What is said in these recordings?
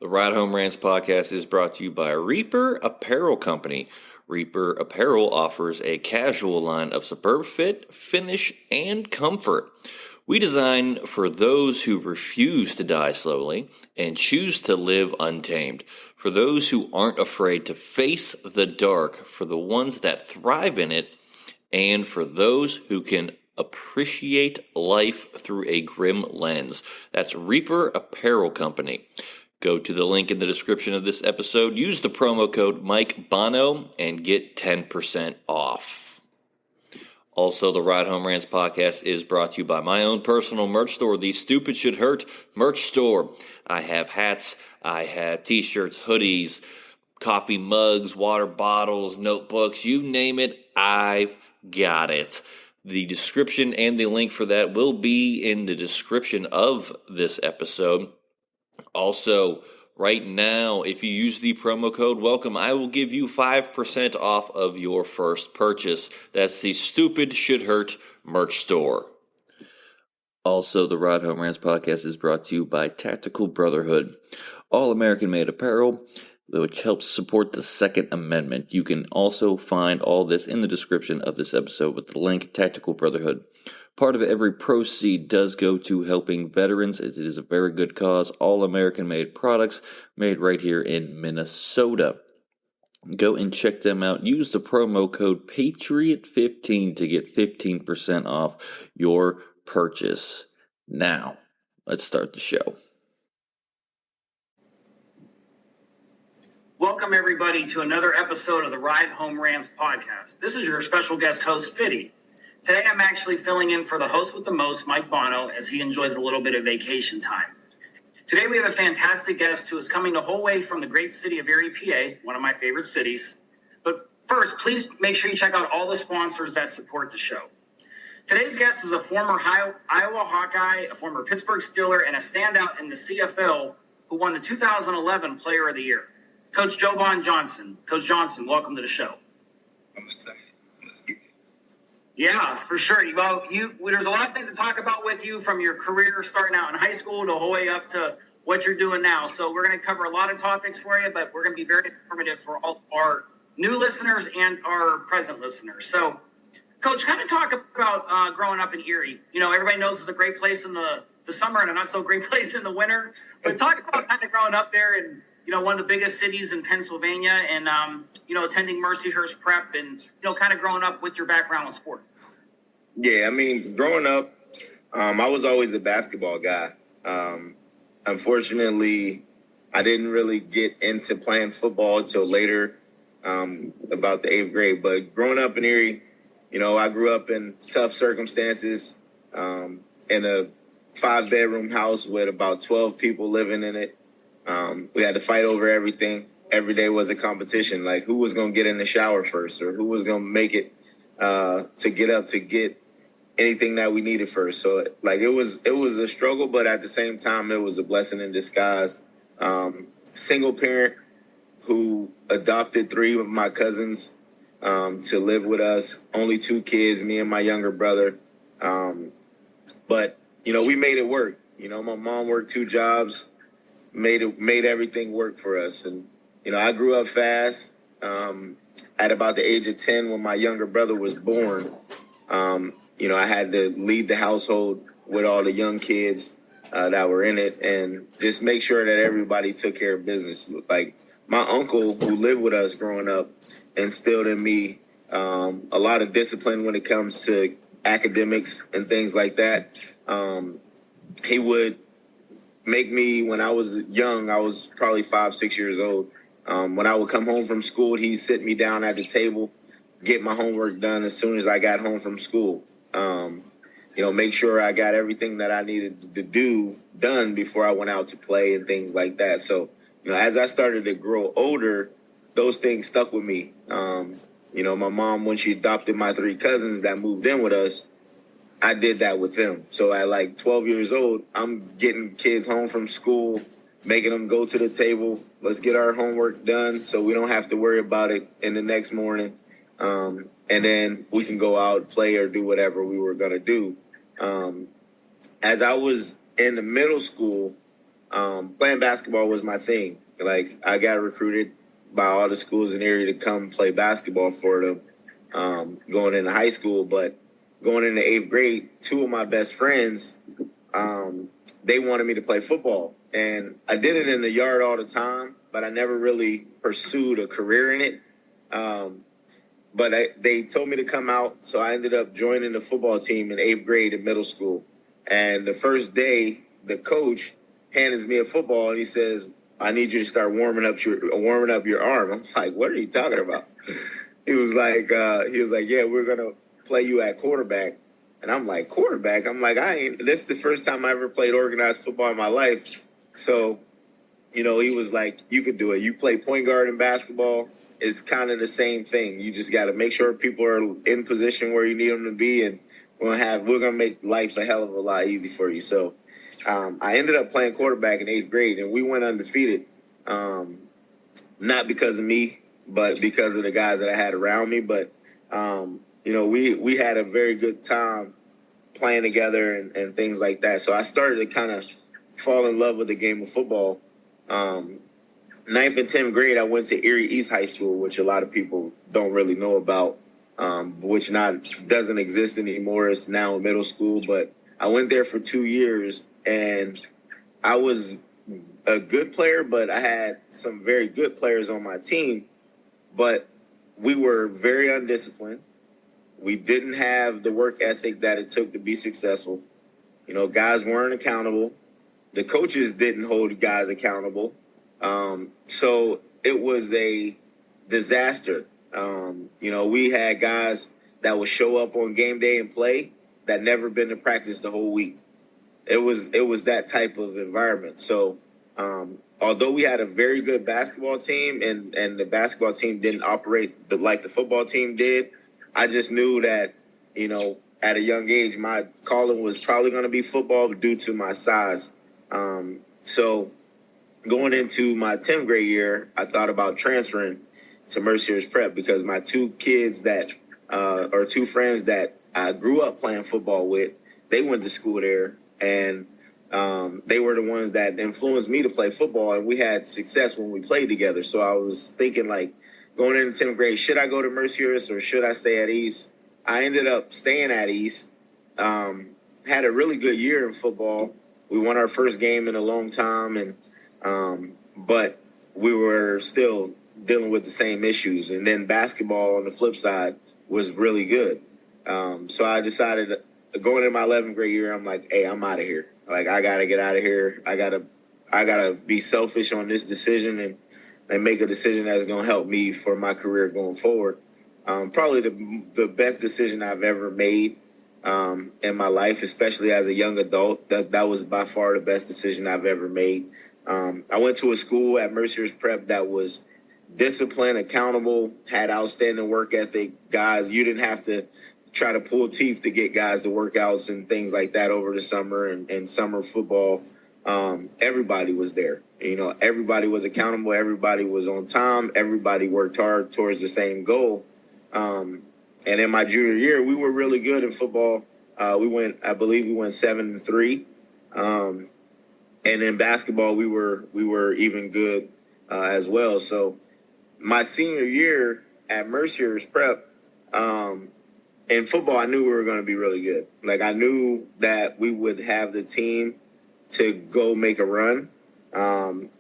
The Ride Home Rants podcast is brought to you by Reaper Apparel Company. Reaper Apparel offers a casual line of superb fit, finish, and comfort. We design for those who refuse to die slowly and choose to live untamed. For those who aren't afraid to face the dark, for the ones that thrive in it, and for those who can appreciate life through a grim lens. That's Reaper Apparel Company. Go to the link in the description of this episode, use the promo code Mike Bono, and get 10% off. Also, the Ride Home Rants podcast is brought to you by my own personal merch store, the Stupid Should Hurt merch store. I have hats, I have t-shirts, hoodies, coffee mugs, water bottles, notebooks, you name it, I've got it. The description and the link for that will be in the description of this episode. Also, right now, if you use the promo code WELCOME, I will give you 5% off of your first purchase. That's the Stupid Should Hurt merch store. Also, the Ride Home Rants podcast is brought to you by Tactical Brotherhood, all American-made apparel, which helps support the Second Amendment. You can also find all this in the description of this episode with the link, Tactical Brotherhood. Part of every proceed does go to helping veterans, as it is a very good cause. All American-made products made right here in Minnesota. Go and check them out. Use the promo code PATRIOT15 to get 15% off your purchase. Now, let's start the show. Welcome, everybody, to another episode of the Ride Home Rants podcast. This is your special guest host, Fitty. Today, I'm actually filling in for the host with the most, Mike Bono, as he enjoys a little bit of vacation time. Today, we have a fantastic guest who is coming the whole way from the great city of Erie, PA, one of my favorite cities. But first, please make sure you check out all the sponsors that support the show. Today's guest is a former Iowa Hawkeye, a former Pittsburgh Steeler, and a standout in the CFL who won the 2011 Player of the Year. Coach Jovon Johnson. Coach Johnson, welcome to the show. I'm excited. Let's get it. Yeah, for sure. Well, there's a lot of things to talk about with you, from your career starting out in high school to the whole way up to what you're doing now. So we're going to cover a lot of topics for you, but we're going to be very informative for all our new listeners and our present listeners. So, Coach, kind of talk about growing up in Erie. You know, everybody knows it's a great place in the summer and a not so great place in the winter. But talk about kind of growing up there and, you know, one of the biggest cities in Pennsylvania and, you know, attending Mercyhurst Prep and, you know, kind of growing up with your background in sport. Yeah, I mean, growing up, I was always a basketball guy. Unfortunately, I didn't really get into playing football until later, about the 8th grade. But growing up in Erie, you know, I grew up in tough circumstances, in a 5-bedroom house with about 12 people living in it. We had to fight over everything. Every day was a competition, like who was going to get in the shower first or who was going to make it to get up to get anything that we needed first. So, like, it was a struggle, but at the same time, it was a blessing in disguise. Single parent who adopted 3 of my cousins to live with us. Only 2 kids, me and my younger brother. But, you know, we made it work. You know, my mom worked 2 jobs. Made everything work for us. And, you know, I grew up fast. At about the age of 10, when my younger brother was born, you know, I had to lead the household with all the young kids that were in it and just make sure that everybody took care of business. Like, my uncle, who lived with us growing up, instilled in me a lot of discipline when it comes to academics and things like that. He would make me, when I was young, I was probably 5, 6 years old. When I would come home from school, he'd sit me down at the table, get my homework done as soon as I got home from school. You know, make sure I got everything that I needed to do done before I went out to play and things like that. So, you know, as I started to grow older, those things stuck with me. You know, my mom, when she adopted my 3 cousins that moved in with us, I did that with them. So at like 12 years old, I'm getting kids home from school, making them go to the table. Let's get our homework done so we don't have to worry about it in the next morning. And then we can go out, play, or do whatever we were going to do. As I was in the middle school, playing basketball was my thing. Like, I got recruited by all the schools in Erie to come play basketball for them going into high school. But going into 8th grade, 2 of my best friends, they wanted me to play football. And I did it in the yard all the time, but I never really pursued a career in it. But they told me to come out, so I ended up joining the football team in 8th grade in middle school. And the first day, the coach hands me a football, and he says, "I need you to start warming up your arm." I'm like, "What are you talking about?" He was like, "Yeah, we're gonna play you at quarterback." And I'm like, "Quarterback?" I'm like, this is the first time I ever played organized football in my life. So, he was like, "You could do it. You play point guard in basketball. It's kind of the same thing. You just got to make sure people are in position where you need them to be, and we're gonna make life a hell of a lot easy for you." So I ended up playing quarterback in 8th grade, and we went undefeated. Not because of me, but because of the guys that I had around me. But we had a very good time playing together and things like that. So I started to kind of fall in love with the game of football. 9th and 10th grade, I went to Erie East High School, which a lot of people don't really know about, which doesn't exist anymore. It's now a middle school. But I went there for 2 years, and I was a good player, but I had some very good players on my team. But we were very undisciplined. We didn't have the work ethic that it took to be successful. Guys weren't accountable. The coaches didn't hold guys accountable. So it was a disaster. We had guys that would show up on game day and play that never been to practice the whole week. It was that type of environment. So although we had a very good basketball team and the basketball team didn't operate like the football team did, I just knew that, at a young age, my calling was probably going to be football due to my size. So going into my 10th grade year, I thought about transferring to Mercier's Prep because my 2 kids or 2 friends that I grew up playing football with, they went to school there, and they were the ones that influenced me to play football, and we had success when we played together. So I was thinking, like, going into 10th grade, should I go to Mercier's or should I stay at East? I ended up staying at East. Had a really good year in football. We won our first game in a long time, but we were still dealing with the same issues. And then basketball on the flip side was really good. So I decided, going in my 11th grade year, I'm like, "Hey, I'm out of here. Like, I got to get out of here. I gotta be selfish on this decision and make a decision that's going to help me for my career going forward." Probably the best decision I've ever made in my life, especially as a young adult. That was by far the best decision I've ever made. I went to a school at Mercier's Prep that was disciplined, accountable, had outstanding work ethic. Guys, you didn't have to try to pull teeth to get guys to workouts and things like that over the summer and summer football. Everybody was there. Everybody was accountable. Everybody was on time. Everybody worked hard towards the same goal. And in my junior year, we were really good in football. I believe we went 7-3. And in basketball, we were even good as well. So my senior year at Mercier's Prep, in football, I knew we were going to be really good. Like, I knew that we would have the team to go make a run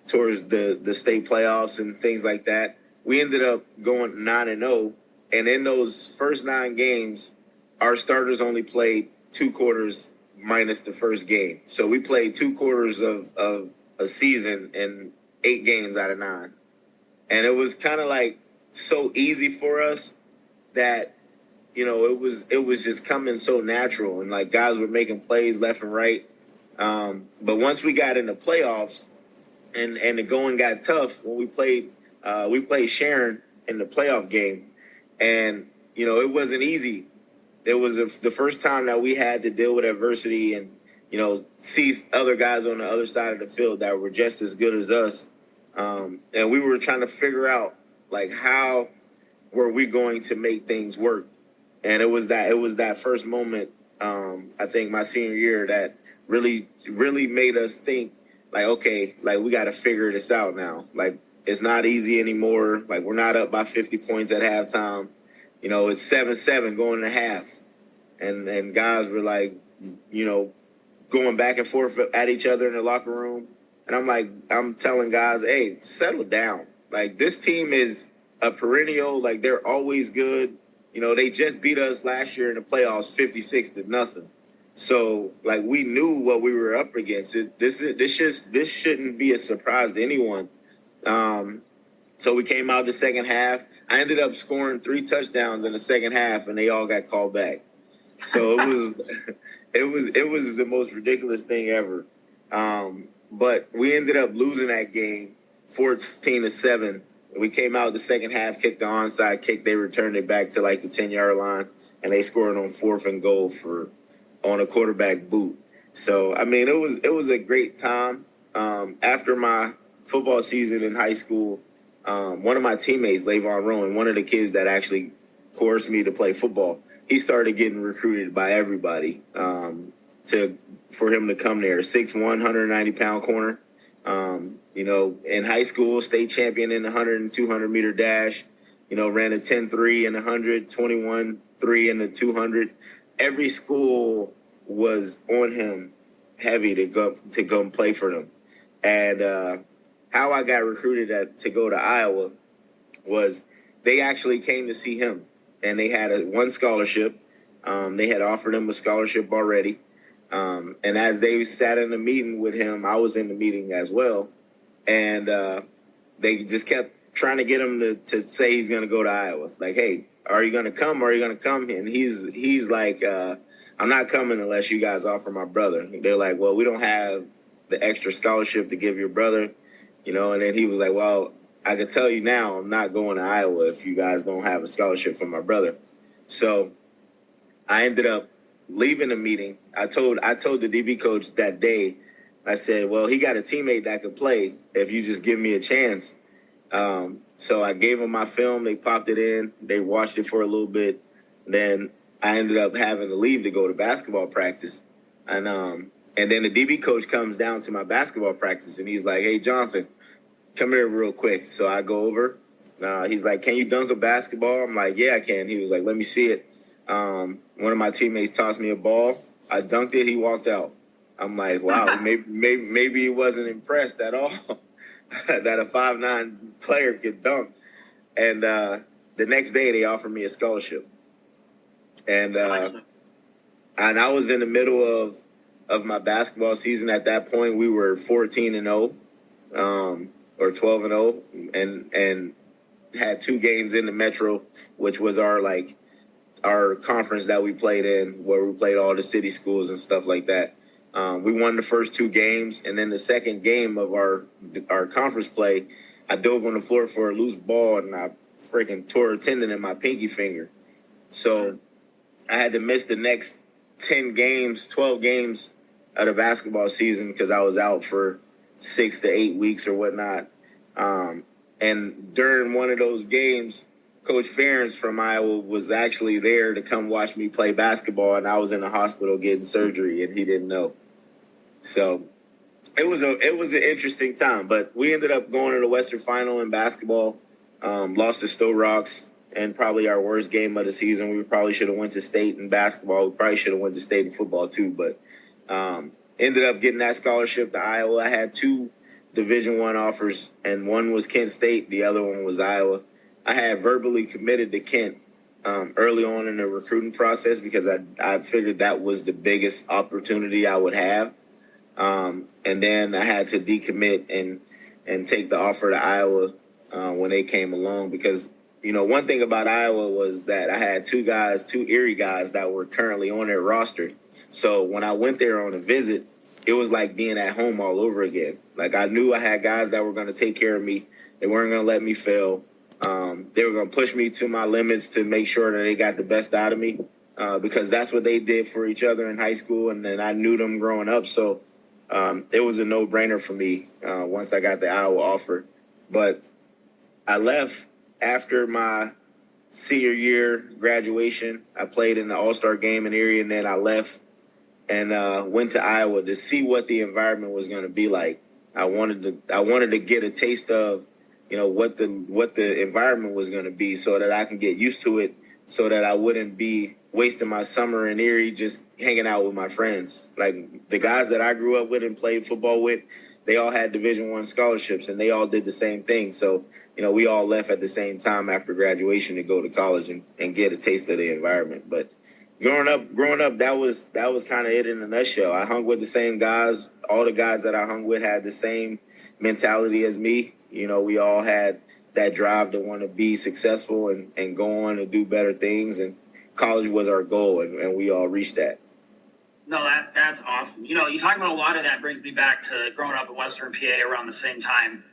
towards the state playoffs and things like that. We ended up going 9-0, and in those first 9 games, our starters only played 2 quarters minus the first game. So we played 2 quarters of a season in 8 games out of 9. And it was kind of like so easy for us that, it was just coming so natural, and like guys were making plays left and right. But once we got in the playoffs and the going got tough, when we played Sharon in the playoff game, and it wasn't easy. It was the first time that we had to deal with adversity and see other guys on the other side of the field that were just as good as us, and we were trying to figure out, like, how were we going to make things work. And it was that first moment, I think my senior year, that really made us think like, okay, like we got to figure this out now. Like, it's not easy anymore. Like, we're not up by 50 points at halftime. You know, it's 7-7 going to half. And guys were like, you know, going back and forth at each other in the locker room. And I'm telling guys, hey, settle down. Like, this team is a perennial. Like, they're always good. You know, they just beat us last year in the playoffs 56-0. So, like, we knew what we were up against. This shouldn't be a surprise to anyone. So we came out the second half. I ended up scoring 3 touchdowns in the second half, and they all got called back. So it was the most ridiculous thing ever. But we ended up losing that game 14-7. We came out the second half, kicked the onside kick. They returned it back to like the 10-yard line, and they scored on 4th and goal on a quarterback boot. So, I mean, it was a great time. After my football season in high school, one of my teammates, Lavon Rowan, one of the kids that actually coerced me to play football, he started getting recruited by everybody for him to come there. 6'1", 190-pound corner. You know, in high school, state champion in the 100 and 200-meter dash. You know, ran a 10.3 in the 100, 21.3 in the 200. Every school was on him heavy to go and play for them. And how I got recruited to go to Iowa was they actually came to see him, and they had one scholarship. They had offered him a scholarship already. And as they sat in a meeting with him, I was in the meeting as well. And they just kept trying to get him to say he's going to go to Iowa. Like, hey, are you going to come? Are you going to come? And he's like, I'm not coming unless you guys offer my brother. They're like, well, we don't have the extra scholarship to give your brother, you know. And then he was like, well, I could tell you now I'm not going to Iowa if you guys don't have a scholarship for my brother. So I ended up leaving the meeting. I told the DB coach that day, I said, well, he got a teammate that could play if you just give me a chance. So I gave them my film. They popped it in. They watched it for a little bit. Then I ended up having to leave to go to basketball practice. And then the DB coach comes down to my basketball practice, and he's like, hey, Johnson, come here real quick. So I go over. He's like, can you dunk a basketball? I'm like, yeah, I can. He was like, let me see it. One of my teammates tossed me a ball. I dunked it. He walked out. I'm like, wow, maybe he wasn't impressed at all that a 5'9" player could dunk. And the next day they offered me a scholarship. And I was in the middle of my basketball season at that point. We were 14-0 or 12-0 and had 2 games in the Metro, which was our conference that we played in, where we played all the city schools and stuff like that. We won the first 2 games, and then the second game of our conference play, I dove on the floor for a loose ball, and I freaking tore a tendon in my pinky finger. So I had to miss the next 12 games of the basketball season because I was out for 6 to 8 weeks or whatnot. And during one of those games, Coach Ferentz from Iowa was actually there to come watch me play basketball, and I was in the hospital getting surgery, and he didn't know. So it was an interesting time, but we ended up going to the Western Final in basketball, lost to Stowe Rocks, and probably our worst game of the season. We probably should have went to state in basketball. We probably should have went to state in football too, but ended up getting that scholarship to Iowa. I had 2 Division I offers, and one was Kent State. The other one was Iowa. I had verbally committed to Kent early on in the recruiting process because I figured that was the biggest opportunity I would have. And then I had to decommit and take the offer to Iowa when they came along because, you know, one thing about Iowa was that I had 2 Erie guys that were currently on their roster. So when I went there on a visit, it was like being at home all over again. Like, I knew I had guys that were going to take care of me. They weren't going to let me fail. They were going to push me to my limits to make sure that they got the best out of me because that's what they did for each other in high school. And then I knew them growing up. So it was a no-brainer for me once I got the Iowa offer. But I left after my senior year graduation. I played in the All-Star game in Erie, and then I left and went to Iowa to see what the environment was going to be like. I wanted to get a taste of, what the environment was going to be, so that I can get used to it, so that I wouldn't be wasting my summer in Erie just hanging out with my friends. Like the guys that I grew up with and played football with, they all had Division I scholarships, and they all did the same thing. So, we all left at the same time after graduation to go to college and get a taste of the environment. But growing up, that was kind of it in a nutshell. I hung with the same guys. All the guys that I hung with had the same mentality as me. We all had that drive to want to be successful and go on and do better things. And college was our goal, and we all reached that. No, that's awesome. You talking about a lot of that brings me back to growing up in Western PA around the same time,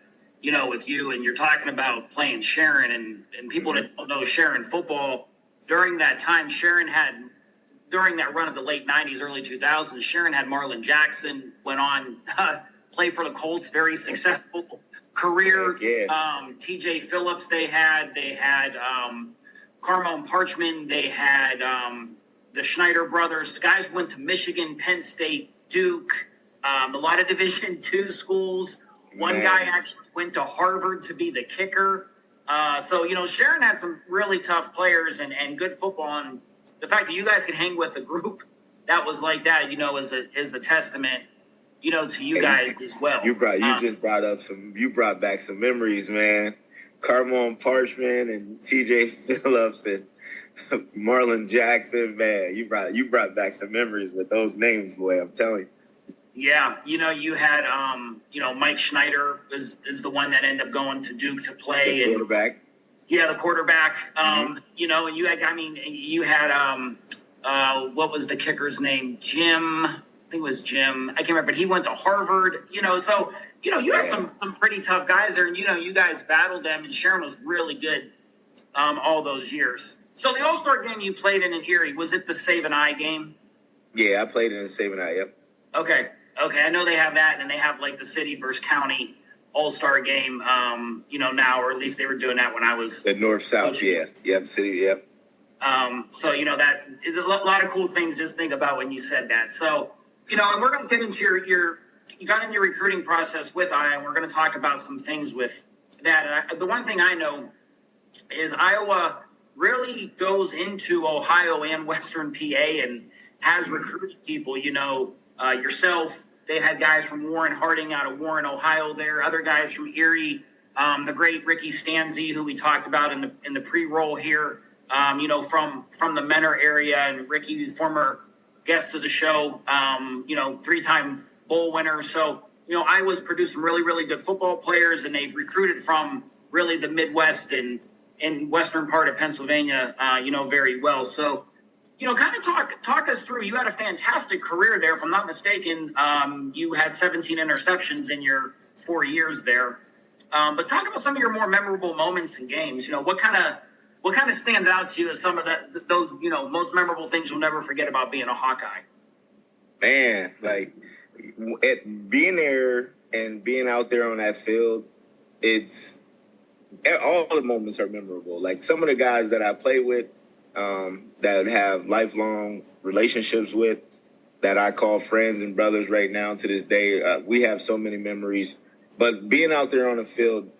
with you. And you're talking about playing Sharon, and people that don't know Sharon football, during that time, Sharon had, during that run of the late 90s, early 2000s, Sharon had Marlon Jackson, went on, play for the Colts, very successful career. Yeah. TJ Phillips they had Carmone Parchman, they had the Schneider brothers. The guys went to Michigan, Penn State, Duke, a lot of Division II schools. One guy actually went to Harvard to be the kicker. So Sharon had some really tough players and good football. And the fact that you guys could hang with a group that was like that, is a testament, to you guys as well. You brought back some memories, man. Carmone Parchman and TJ Phillips and Marlon Jackson, man. You brought back some memories with those names, boy. I'm telling you. Yeah, you had Mike Schneider is the one that ended up going to Duke to play. The quarterback. The quarterback. And you had what was the kicker's name? Jim. I think it was Jim. I can't remember, but he went to Harvard. So you had some pretty tough guys there, and you guys battled them, and Sharon was really good all those years. So the All-Star game you played in Erie, was it the Save an Eye game? Yeah, I played in the Save an Eye. Yep. Okay. I know they have that, and they have like the city versus county All-Star game, now, or at least they were doing that when I was the North-South. Yeah. Yep. City. Yep. So that is a lot of cool things. Just think about when you said that. So and we're going to get into you got in your recruiting process with Iowa, and we're going to talk about some things with that. The one thing I know is Iowa really goes into Ohio and Western PA and has recruited people. Yourself, they had guys from Warren Harding out of Warren, Ohio there, other guys from Erie, the great Ricky Stanzi, who we talked about in the pre-roll here, from the Menor area, and Ricky, former guest of the show, 3-time bowl winner. So, Iowa's produced some really, really good football players, and they've recruited from really the Midwest and western part of Pennsylvania, very well. So, kind of talk us through. You had a fantastic career there, if I'm not mistaken. You had 17 interceptions in your 4 years there. But talk about some of your more memorable moments in games. What kind of stands out to you as some of those most memorable things you'll never forget about being a Hawkeye? Man, being there and being out there on that field, it's all the moments are memorable. Like some of the guys that I play with, that have lifelong relationships with, that I call friends and brothers right now to this day. We have so many memories. But being out there on the field,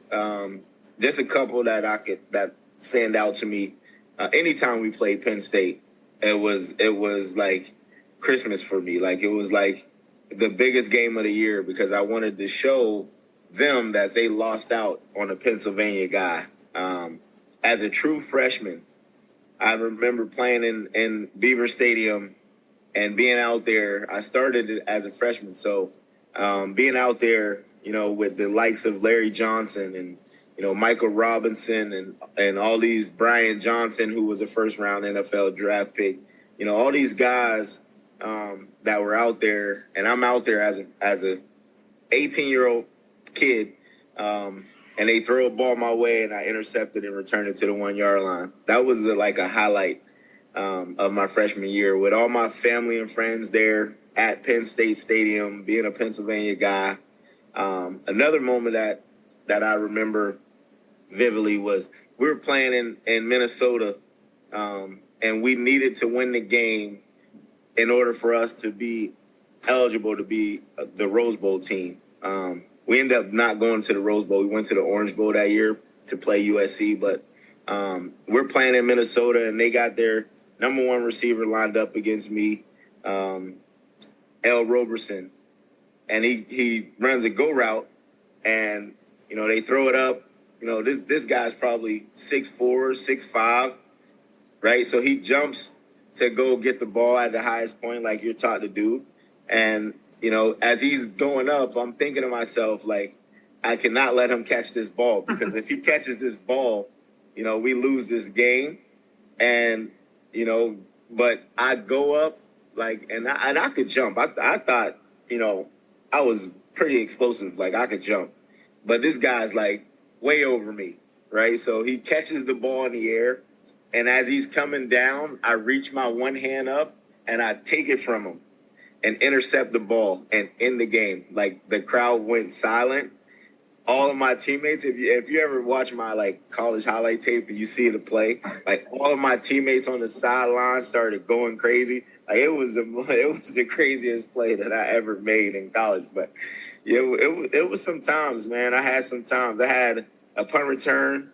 just a couple that stand out to me. Anytime we played Penn State, it was like Christmas for me. Like it was like the biggest game of the year, because I wanted to show them that they lost out on a Pennsylvania guy. As a true freshman, I remember playing in Beaver Stadium and being out there. I started as a freshman, so being out there, with the likes of Larry Johnson and Michael Robinson and all these, Brian Johnson, who was a first-round NFL draft pick, all these guys that were out there, and I'm out there as a 18-year-old kid, and they throw a ball my way, and I intercepted and returned it to the 1-yard line. That was a highlight of my freshman year, with all my family and friends there at Penn State Stadium, being a Pennsylvania guy. Another moment that I remember vividly was we were playing in Minnesota, and we needed to win the game in order for us to be eligible to be the Rose Bowl team. we ended up not going to the Rose Bowl. We went to the Orange Bowl that year to play USC, but we're playing in Minnesota, and they got their number one receiver lined up against me, L. Roberson, and he runs a go route, and they throw it up. This guy's probably 6'4", 6'5", right? So he jumps to go get the ball at the highest point, like you're taught to do, and as he's going up, I'm thinking to myself, like, I cannot let him catch this ball, because if he catches this ball, we lose this game. And but I go up, like, and I could jump. I thought, I was pretty explosive. Like, I could jump. But this guy's, like, way over me, right? So he catches the ball in the air. And as he's coming down, I reach my one hand up and I take it from him and intercept the ball and end the game. Like, the crowd went silent. All of my teammates, if you ever watch my, like, college highlight tape and you see the play, like, all of my teammates on the sideline started going crazy. Like, it was the craziest play that I ever made in college. But yeah, it was some times, man. I had some times. I had a punt return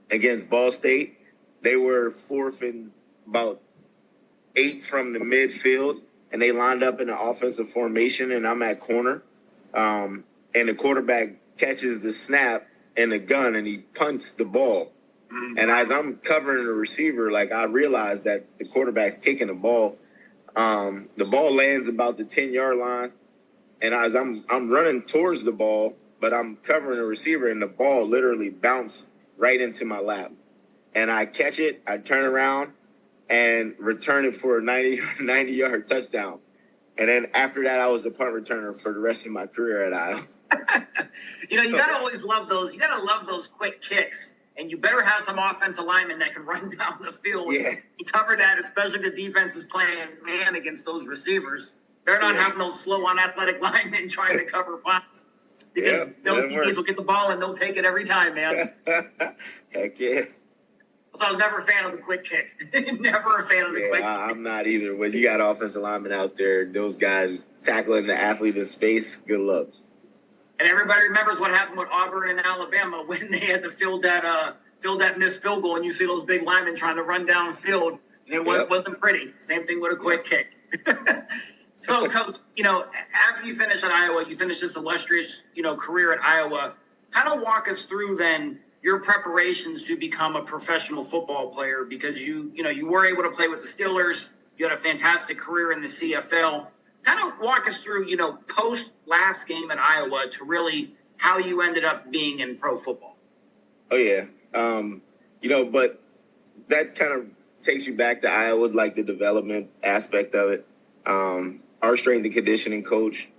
against Ball State. They were fourth and about 8 from the midfield, and they lined up in the offensive formation, and I'm at corner. And the quarterback catches the snap and the gun, and he punts the ball. Mm-hmm. And as I'm covering the receiver, like, I realize that the quarterback's kicking the ball. The ball lands about the 10-yard line, and as I'm running towards the ball, but I'm covering the receiver, and the ball literally bounced right into my lap. And I catch it, I turn around, and return it for a 90-yard touchdown. And then after that, I was the punt returner for the rest of my career at Iowa. You got to always love those. You got to love those quick kicks. And you better have some offensive linemen that can run down the field. Yeah. You cover that, especially the defense is playing man against those receivers. They're not having those slow, unathletic linemen trying to cover punts. Because those DBs will get the ball and they'll take it every time, man. Heck yeah. So I was never a fan of the quick kick. Never a fan of the quick kick. I'm not either. When you got offensive linemen out there, those guys tackling the athlete in space, good luck. And everybody remembers what happened with Auburn and Alabama when they had to fill that missed field goal, and you see those big linemen trying to run downfield, and it wasn't pretty. Same thing with a quick kick. So, Coach, after you finish at Iowa, you finish this illustrious, career at Iowa. Kind of walk us through then your preparations to become a professional football player, because you were able to play with the Steelers. You had a fantastic career in the CFL. Kind of walk us through, post last game at Iowa to really how you ended up being in pro football. Oh, yeah. But that kind of takes you back to Iowa, like the development aspect of it. Our strength and conditioning coach,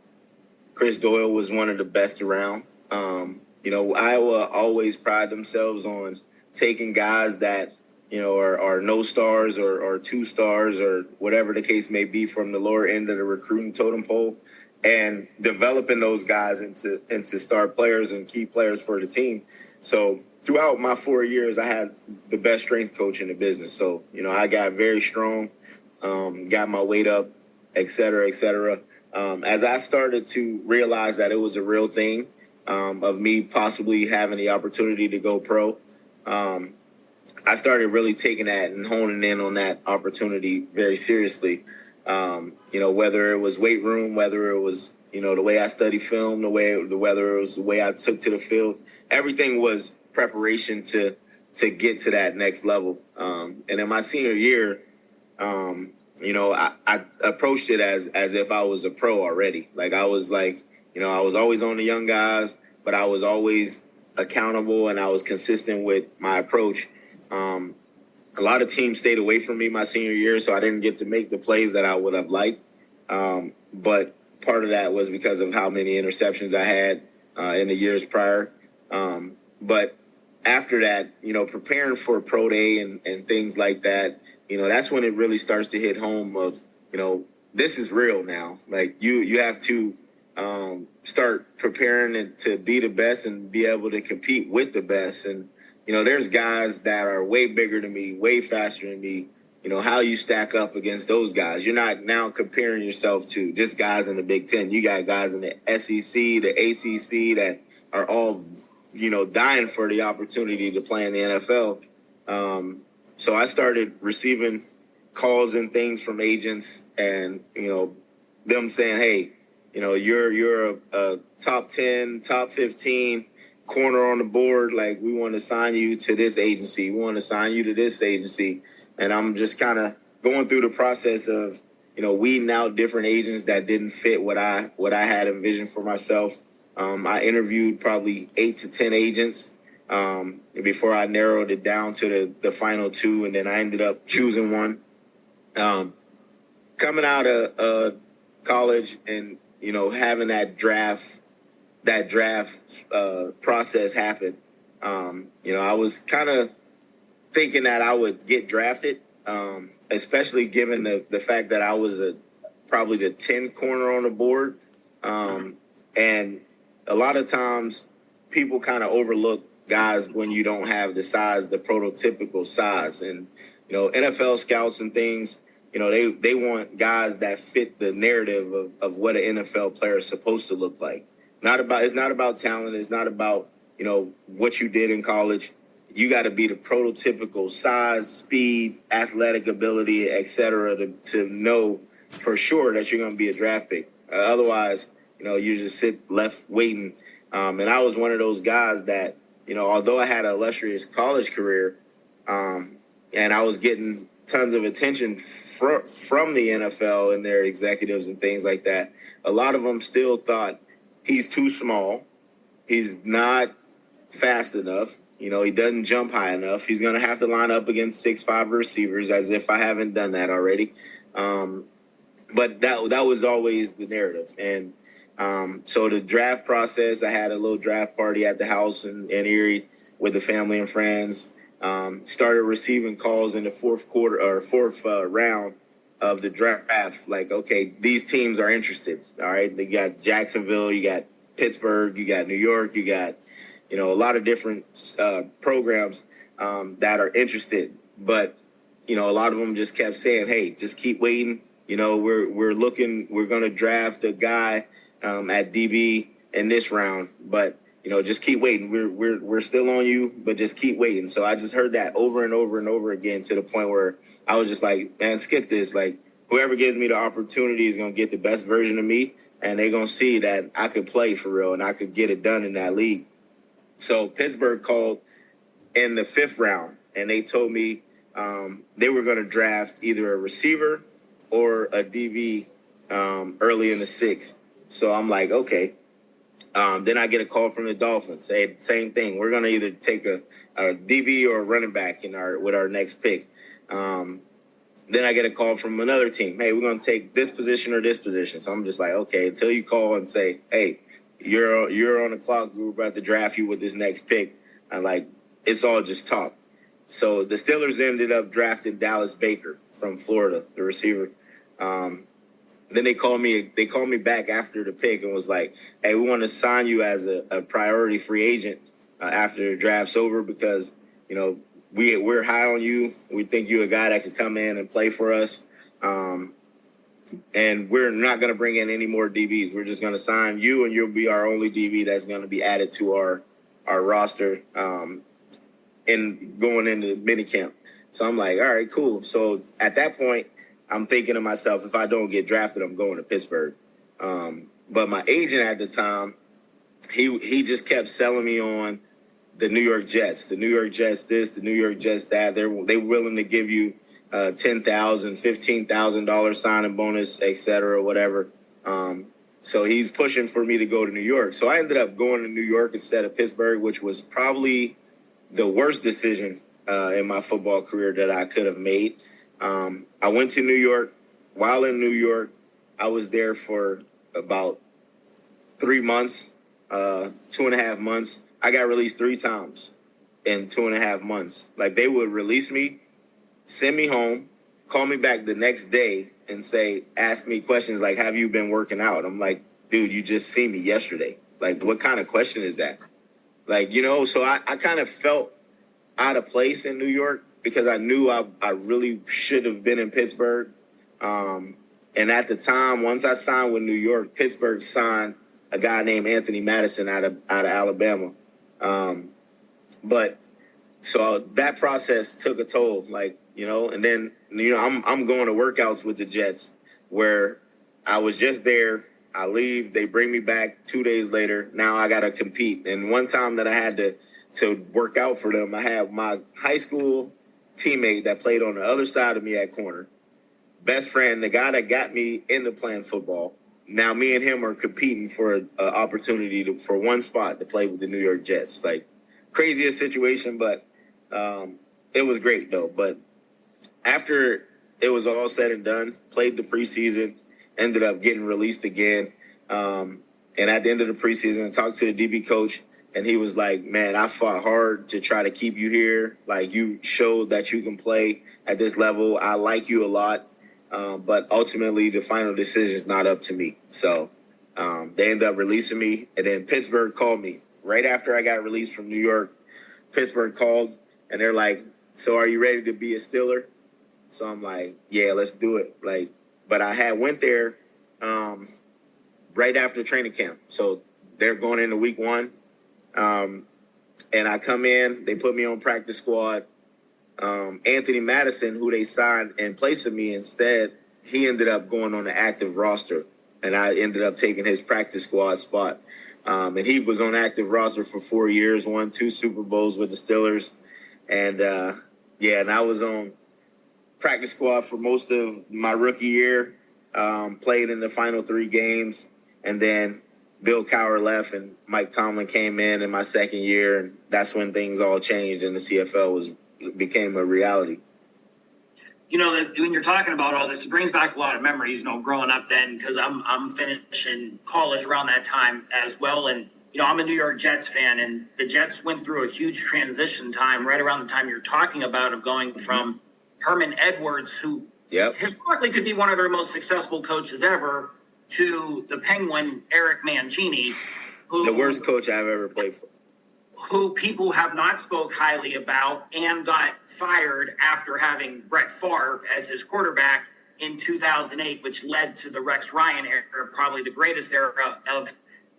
Chris Doyle, was one of the best around. Iowa always pride themselves on taking guys that, are no stars or 2 stars or whatever the case may be from the lower end of the recruiting totem pole, and developing those guys into star players and key players for the team. So throughout my 4 years, I had the best strength coach in the business. So, I got very strong, got my weight up, et cetera, et cetera. As I started to realize that it was a real thing, of me possibly having the opportunity to go pro, I started really taking that and honing in on that opportunity very seriously. Whether it was weight room, whether it was, the way I study film, whether it was the way I took to the field, everything was preparation to get to that next level. And in my senior year, I approached it as if I was a pro already. Like, I was like, I was always on the young guys, but I was always accountable and I was consistent with my approach. A lot of teams stayed away from me my senior year, so I didn't get to make the plays that I would have liked. But part of that was because of how many interceptions I had in the years prior. But after that, preparing for pro day and things like that, that's when it really starts to hit home of, this is real now. Like, you have to start preparing to be the best and be able to compete with the best. And, there's guys that are way bigger than me, way faster than me, how you stack up against those guys. You're not now comparing yourself to just guys in the Big Ten. You got guys in the SEC, the ACC that are all, dying for the opportunity to play in the NFL. So I started receiving calls and things from agents and, them saying, hey, you're a top 10, top 15 corner on the board. Like, we want to sign you to this agency. We want to sign you to this agency. And I'm just kind of going through the process of, weeding out different agents that didn't fit what I had envisioned for myself. I interviewed probably 8 to 10 agents before I narrowed it down to the final 2, and then I ended up choosing one. Coming out of college and having that draft process happen, I was kind of thinking that I would get drafted, especially given the fact that I was probably the 10th corner on the board. And a lot of times people kind of overlook guys when you don't have the size, the prototypical size. And, NFL scouts and things, they want guys that fit the narrative of what an NFL player is supposed to look like. It's not about talent. It's not about, what you did in college. You got to be the prototypical size, speed, athletic ability, et cetera, to know for sure that you're going to be a draft pick. Otherwise, you just sit left waiting. And I was one of those guys that, although I had an illustrious college career, and I was getting tons of attention from the NFL and their executives and things like that, a lot of them still thought he's too small. He's not fast enough. He doesn't jump high enough. He's going to have to line up against 6'5" receivers, as if I haven't done that already. But that was always the narrative. And so the draft process, I had a little draft party at the house in Erie with the family and friends. Started receiving calls in the fourth round of the draft. Like, okay, these teams are interested. All right, you got Jacksonville, you got Pittsburgh, you got New York, you got a lot of different programs that are interested. But a lot of them just kept saying, "Hey, just keep waiting. We're going to draft a guy at DB in this round, but." Just keep waiting. We're still on you, but just keep waiting. So I just heard that over and over and over again, to the point where I was just like, man, skip this. Like, whoever gives me the opportunity is going to get the best version of me, and they're going to see that I could play for real and I could get it done in that league. So Pittsburgh called in the 5th round, and they told me they were going to draft either a receiver or a DB early in the 6th. So I'm like, okay. Then I get a call from the Dolphins. Say same thing. We're going to either take a DB or a running back with our next pick. Then I get a call from another team. Hey, we're going to take this position or this position. So I'm just like, okay, until you call and say, hey, you're on the clock. We're about to draft you with this next pick. I'm like, it's all just talk. So the Steelers ended up drafting Dallas Baker from Florida, the receiver. Then they called me back after the pick and was like, hey, we want to sign you as a priority free agent after the draft's over, because, we're high on you. We think you're a guy that could come in and play for us. And we're not going to bring in any more DBs. We're just going to sign you, and you'll be our only DB that's going to be added to our roster in going into minicamp. So I'm like, all right, cool. So at that point, I'm thinking to myself, if I don't get drafted, I'm going to Pittsburgh. But my agent at the time, he just kept selling me on the New York Jets. The New York Jets this, the New York Jets that. They're willing to give you $10,000, $15,000 signing bonus, et cetera, whatever. So he's pushing for me to go to New York. So I ended up going to New York instead of Pittsburgh, which was probably the worst decision in my football career that I could have made. I went to New York. While in New York, I was there for about 3 months, 2.5 months. I got released 3 times in 2.5 months. Like, they would release me, send me home, call me back the next day and ask me questions like, have you been working out? I'm like, dude, you just seen me yesterday. Like, what kind of question is that? Like, so I kind of felt out of place in New York. because I knew I really should have been in Pittsburgh. And at the time, once I signed with New York, Pittsburgh signed a guy named Anthony Madison out of Alabama. But so that process took a toll, like, you know, and then, you know, I'm going to workouts with the Jets where I was just there. I leave, they bring me back 2 days later. Now I got to compete. And one time that I had to work out for them, I had my high school teammate that played on the other side of me at corner, best friend, the guy that got me into playing football. Now me and him are competing for an opportunity for one spot to play with the New York Jets. Like, craziest situation, but it was great though. But after it was all said and done, played the preseason, ended up getting released again. And at the end of the preseason, I talked to the DB coach, and he was like, man, I fought hard to try to keep you here. Like, you showed that you can play at this level. I like you a lot. But ultimately, the final decision is not up to me. So they ended up releasing me. And then Pittsburgh called me right after I got released from New York. Pittsburgh called, and they're like, so are you ready to be a Steeler? So I'm like, yeah, let's do it. Like, but I had went there right after training camp. So they're going into week 1. And I come in, they put me on practice squad. Anthony Madison, who they signed in place of me instead, he ended up going on the active roster, and I ended up taking his practice squad spot. And he was on active roster for 4 years, won 2 Super Bowls with the Steelers. And, and I was on practice squad for most of my rookie year, played in the final 3 games, and then Bill Cowher left and Mike Tomlin came in my second year, and that's when things all changed and the CFL became a reality. You know, when you're talking about all this, it brings back a lot of memories, you know, growing up then, because I'm finishing college around that time as well. And, you know, I'm a New York Jets fan, and the Jets went through a huge transition time right around the time you're talking about, of going from Herman Edwards, who historically could be one of their most successful coaches ever, to the Penguin, Eric Mangini, who the worst coach I've ever played for, who people have not spoke highly about, and got fired after having Brett Favre as his quarterback in 2008, which led to the Rex Ryan era, probably the greatest era of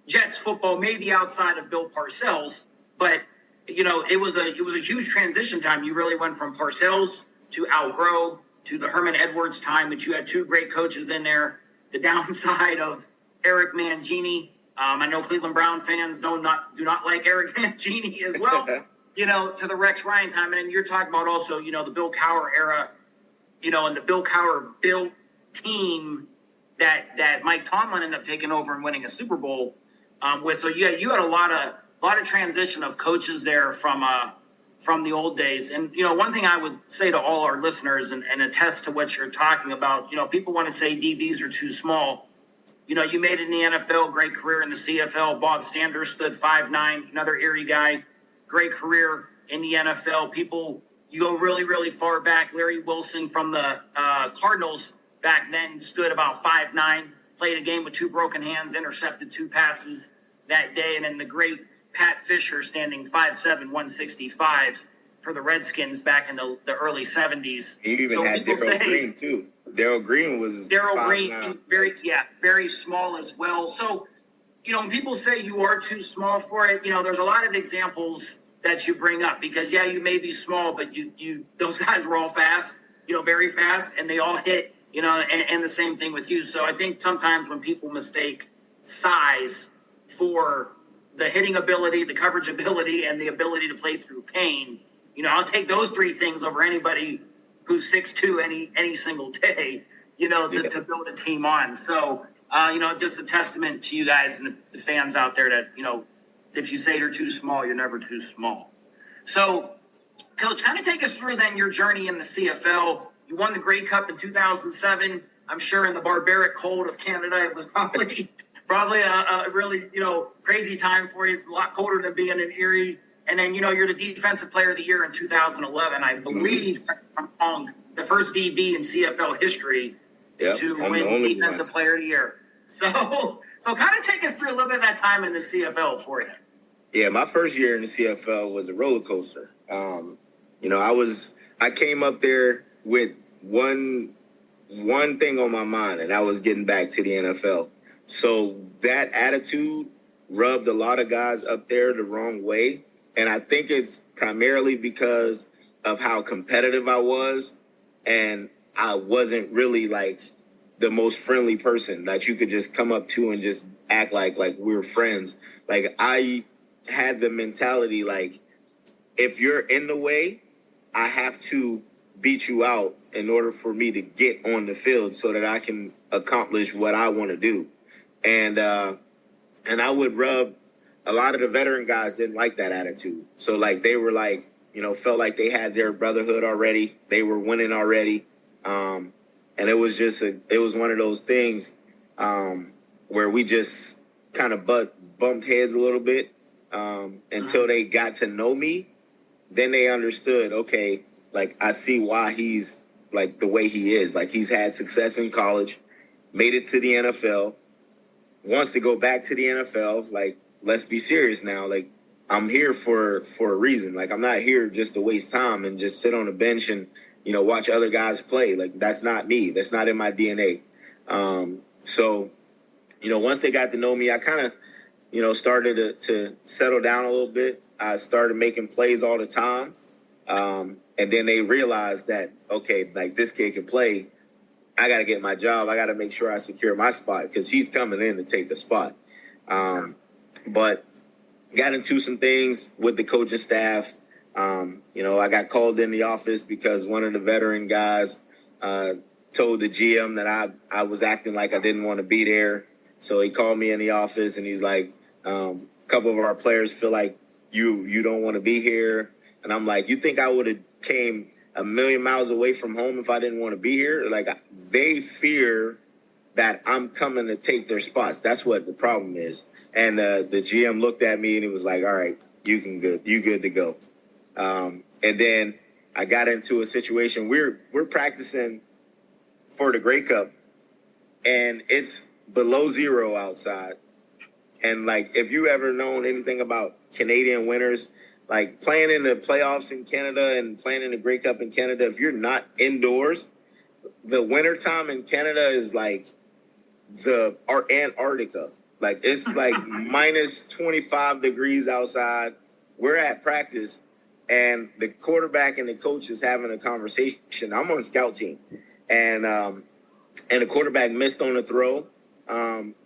Jets football, maybe outside of Bill Parcells. But, you know, it was a huge transition time. You really went from Parcells to Al Groh to the Herman Edwards time, which you had 2 great coaches in there. The downside of Eric Mangini, I know Cleveland Brown fans do not like Eric Mangini as well, you know, to the Rex Ryan time. And then you're talking about also, you know, the Bill Cowher era, you know, and the Bill Cowher built team that Mike Tomlin ended up taking over and winning a Super Bowl with. So yeah, you had a lot of transition of coaches there from the old days. And, you know, one thing I would say to all our listeners and attest to what you're talking about, you know, people want to say DBs are too small. You know, you made it in the NFL, great career in the CFL. Bob Sanders stood 5'9", another Erie guy, great career in the NFL. You go really, really far back. Larry Wilson from the Cardinals back then stood about 5'9", played a game with 2 broken hands, intercepted 2 passes that day. And then the great Pat Fisher standing 5'7", 165 for the Redskins back in the early 70s. He even had Darryl Green, too. Darryl Green was Darryl Green, very small as well. So, you know, when people say you are too small for it, you know, there's a lot of examples that you bring up because, yeah, you may be small, but you those guys were all fast, you know, very fast, and they all hit, you know, and the same thing with you. So I think sometimes when people mistake size for the hitting ability, the coverage ability, and the ability to play through pain, you know, I'll take those 3 things over anybody who's 6'2" any single day, you know, to build a team on. So, you know, just a testament to you guys and the fans out there that, you know, if you say you're too small, you're never too small. So, Coach, kind of take us through then your journey in the CFL. You won the Grey Cup in 2007. I'm sure in the barbaric cold of Canada, it was probably a really, you know, crazy time for you. It's a lot colder than being in Erie. And then, you know, you're the Defensive Player of the Year in 2011. I believe the first DB in CFL history to win Defensive Player of the Year. So kind of take us through a little bit of that time in the CFL for you. Yeah, my first year in the CFL was a roller coaster. You know, I I came up there with one thing on my mind, and I was getting back to the NFL. So that attitude rubbed a lot of guys up there the wrong way. And I think it's primarily because of how competitive I was. And I wasn't really like the most friendly person that you could just come up to and just act like we were friends. Like I had the mentality like, if you're in the way, I have to beat you out in order for me to get on the field so that I can accomplish what I want to do. And I would rub a lot of the veteran guys didn't like that attitude. So like they were like, felt like they had their brotherhood already. They were winning already. And it was just it was one of those things where we just kind of bumped heads a little bit until they got to know me. Then they understood, okay, like I see why he's like the way he is. Like he's had success in college, made it to the NFL, wants to go back to the NFL. Like, let's be serious now. Like I'm here for a reason. Like I'm not here just to waste time and just sit on the bench and, watch other guys play. Like that's not me. That's not in my DNA. So, once they got to know me, I kind of, started to settle down a little bit. I started making plays all the time. And then they realized that, okay, like this kid can play. I got to get my job. I got to make sure I secure my spot because he's coming in to take a spot. But got into some things with the coaching staff. I got called in the office because one of the veteran guys told the GM that I was acting like I didn't want to be there. So he called me in the office and he's like, a couple of our players feel like you don't want to be here. And I'm like, you think I would have came a million miles away from home if I didn't want to be here? Like they fear that I'm coming to take their spots. That's what the problem is. And the GM looked at me and he was like, all right, you good to go. And then I got into a situation. We're practicing for the Grey Cup and it's below zero outside. And like, if you ever known anything about Canadian winters, like playing in the playoffs in Canada and playing in the Grey Cup in Canada, if you're not indoors, the wintertime in Canada is like the Antarctica. Like it's like minus 25 degrees outside. We're at practice and the quarterback and the coach is having a conversation. I'm on scout team and the quarterback missed on the throw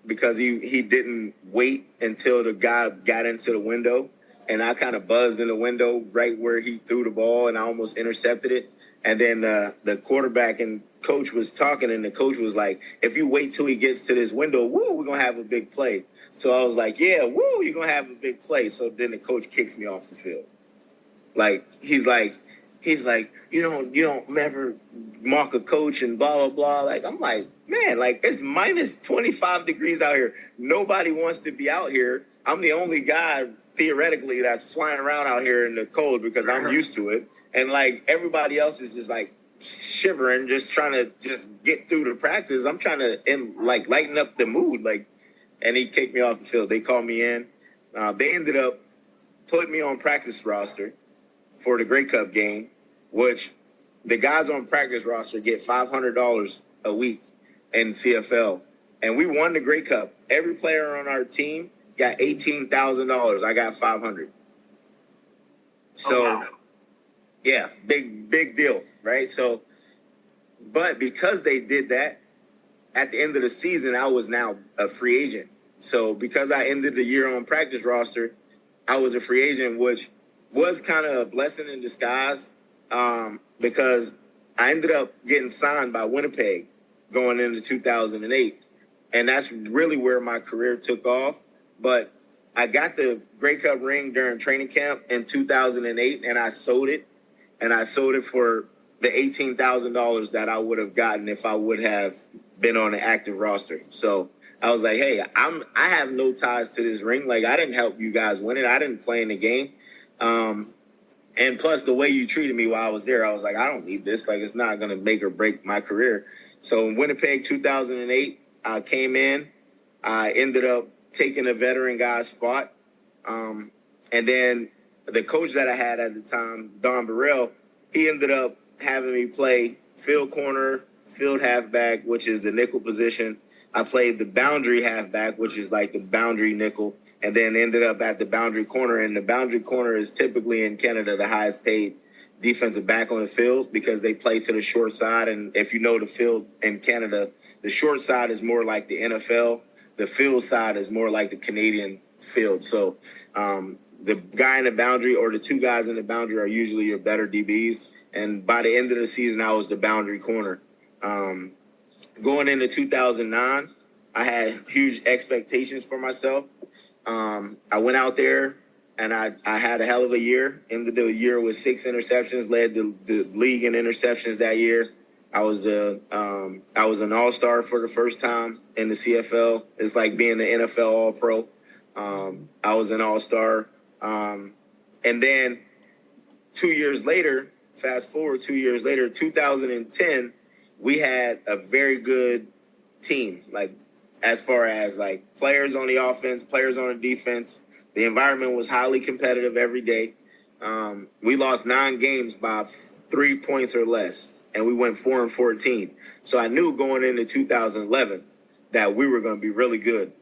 because he didn't wait until the guy got into the window. And I kind of buzzed in the window right where he threw the ball and I almost intercepted it. And then the quarterback and coach was talking and the coach was like, if you wait till he gets to this window, woo, we're going to have a big play. So I was like, yeah, woo, you're going to have a big play. So then the coach kicks me off the field. Like, he's like, you don't never mock a coach and blah, blah, blah. Like, I'm like, man, like it's minus 25 degrees out here. Nobody wants to be out here. I'm the only guy theoretically that's flying around out here in the cold because I'm used to it. And like everybody else is just like shivering, just trying to just get through the practice. I'm trying to lighten up the mood. Like, and he kicked me off the field. They called me in. They ended up putting me on practice roster for the Grey Cup game, which the guys on practice roster get $500 a week in CFL. And we won the Grey Cup. Every player on our team got $18,000. I got $500. So, wow. Yeah, big deal, right? So, but because they did that, at the end of the season, I was now a free agent. So because I ended the year on practice roster, I was a free agent, which was kind of a blessing in disguise because I ended up getting signed by Winnipeg going into 2008. And that's really where my career took off. But I got the Grey Cup ring during training camp in 2008, and I sold it. And I sold it for the $18,000 that I would have gotten if I would have been on an active roster. So I was like, hey, I have no ties to this ring. Like, I didn't help you guys win it. I didn't play in the game. And plus, the way you treated me while I was there, I was like, I don't need this. Like, it's not going to make or break my career. So in Winnipeg 2008, I came in. I ended up taking a veteran guy's spot. And then the coach that I had at the time, Don Burrell, he ended up having me play field corner, field halfback, which is the nickel position. I played the boundary halfback, which is like the boundary nickel, and then ended up at the boundary corner. And the boundary corner is typically in Canada the highest paid defensive back on the field because they play to the short side. And if you know the field in Canada, the short side is more like the NFL. The field side is more like the Canadian field. So the guy in the boundary or the two guys in the boundary are usually your better DBs. And by the end of the season, I was the boundary corner. Going into 2009, I had huge expectations for myself. I went out there and I had a hell of a year. Ended the year with 6 interceptions, led the league in interceptions that year. I was an all-star for the first time in the CFL. It's like being the NFL All-Pro. I was an all-star. And then 2 years later, fast forward 2 years later, 2010, we had a very good team, like as far as like players on the offense, players on the defense. The environment was highly competitive every day. We lost 9 games by 3 points or less, and we went 4-14. So I knew going into 2011 that we were going to be really good.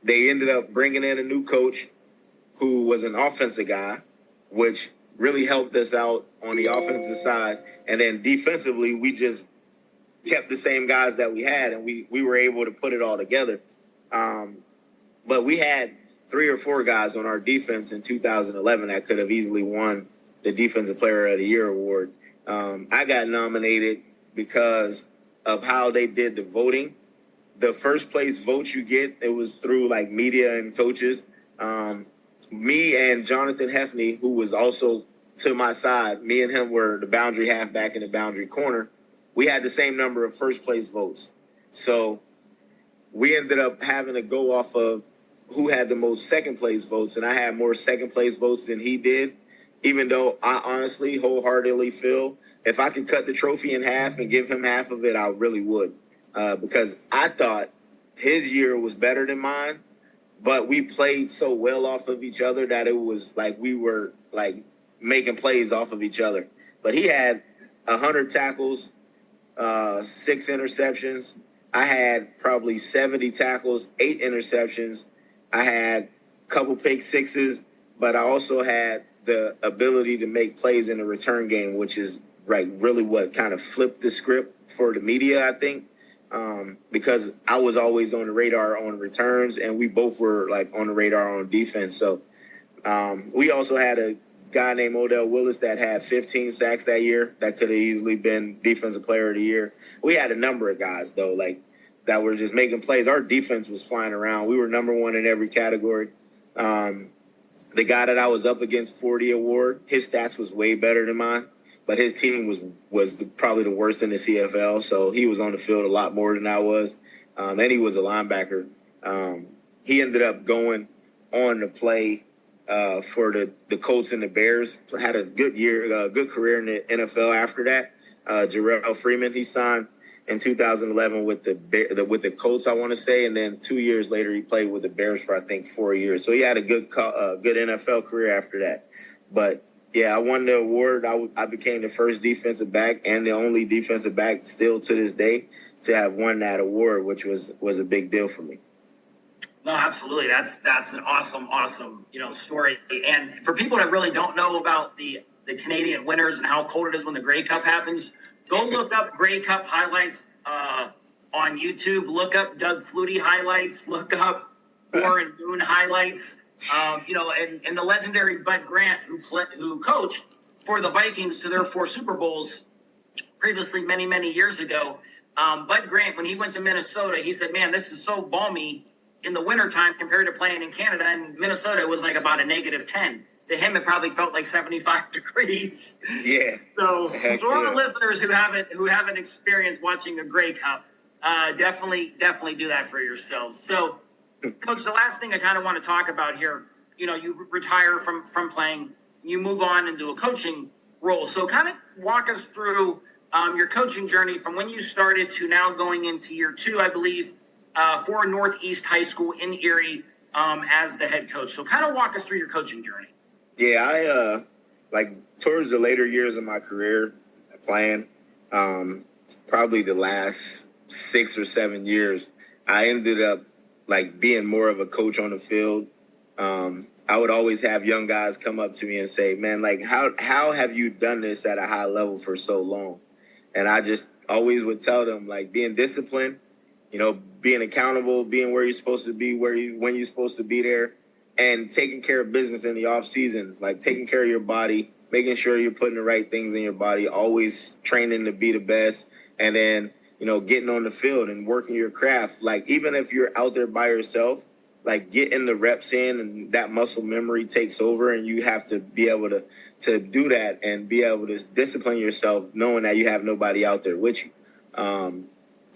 They ended up bringing in a new coach who was an offensive guy, which really helped us out on the offensive side. And then defensively, we just kept the same guys that we had, and we were able to put it all together. But we had 3 or 4 guys on our defense in 2011 that could have easily won the Defensive Player of the Year award. I got nominated because of how they did the voting. The first place votes you get, it was through like media and coaches. Me and Jonathan Hefney, who was also to my side, me and him were the boundary halfback and the boundary corner. We had the same number of first place votes. So we ended up having to go off of who had the most second place votes. And I had more second place votes than he did, even though I honestly wholeheartedly feel if I could cut the trophy in half and give him half of it, I really would. Because I thought his year was better than mine, but we played so well off of each other that it was like we were like making plays off of each other. But he had 100 tackles, 6 interceptions. I had probably 70 tackles, 8 interceptions. I had a couple pick sixes, but I also had the ability to make plays in the return game, which is like really what kind of flipped the script for the media, I think. Because I was always on the radar on returns, and we both were like on the radar on defense. So we also had a guy named Odell Willis that had 15 sacks that year. That could have easily been Defensive Player of the Year. We had a number of guys though, like that were just making plays. Our defense was flying around. We were number 1 in every category. The guy that I was up against, 40 award, his stats was way better than mine. But his team was probably the worst in the CFL, so he was on the field a lot more than I was. And he was a linebacker. He ended up going on to play for the Colts and the Bears. Had a good year, good career in the NFL after that. Jarrell Freeman, he signed in 2011 with the Colts, I want to say, and then 2 years later he played with the Bears for I think 4 years. So he had a good NFL career after that. But yeah, I won the award. I became the first defensive back and the only defensive back still to this day to have won that award, which was a big deal for me. No, absolutely. That's an awesome story. And for people that really don't know about the Canadian winners and how cold it is when the Grey Cup happens, go look up Grey Cup highlights on YouTube. Look up Doug Flutie highlights. Look up Warren Boone highlights. And the legendary Bud Grant, who coached for the Vikings to their 4 Super Bowls previously many, many years ago. Bud Grant, when he went to Minnesota, he said, man, this is so balmy in the wintertime compared to playing in Canada. And Minnesota, it was like about a -10. To him, it probably felt like 75 degrees. Yeah. So all the listeners who haven't experienced watching a Grey Cup, definitely do that for yourselves. So, Coach, the last thing I kind of want to talk about here, you retire from playing, you move on into a coaching role. So kind of walk us through your coaching journey from when you started to now going into year 2, I believe, for Northeast High School in Erie as the head coach. So kind of walk us through your coaching journey. Yeah, I towards the later years of my career, playing. Probably the last 6 or 7 years, I ended up like being more of a coach on the field. I would always have young guys come up to me and say, man, like, how have you done this at a high level for so long? And I just always would tell them, like, being disciplined, being accountable, being where you're supposed to be, when you're supposed to be there, and taking care of business in the off season, like taking care of your body, making sure you're putting the right things in your body, always training to be the best. And then, getting on the field and working your craft. Like, even if you're out there by yourself, like, getting the reps in, and that muscle memory takes over, and you have to be able to do that and be able to discipline yourself knowing that you have nobody out there with you.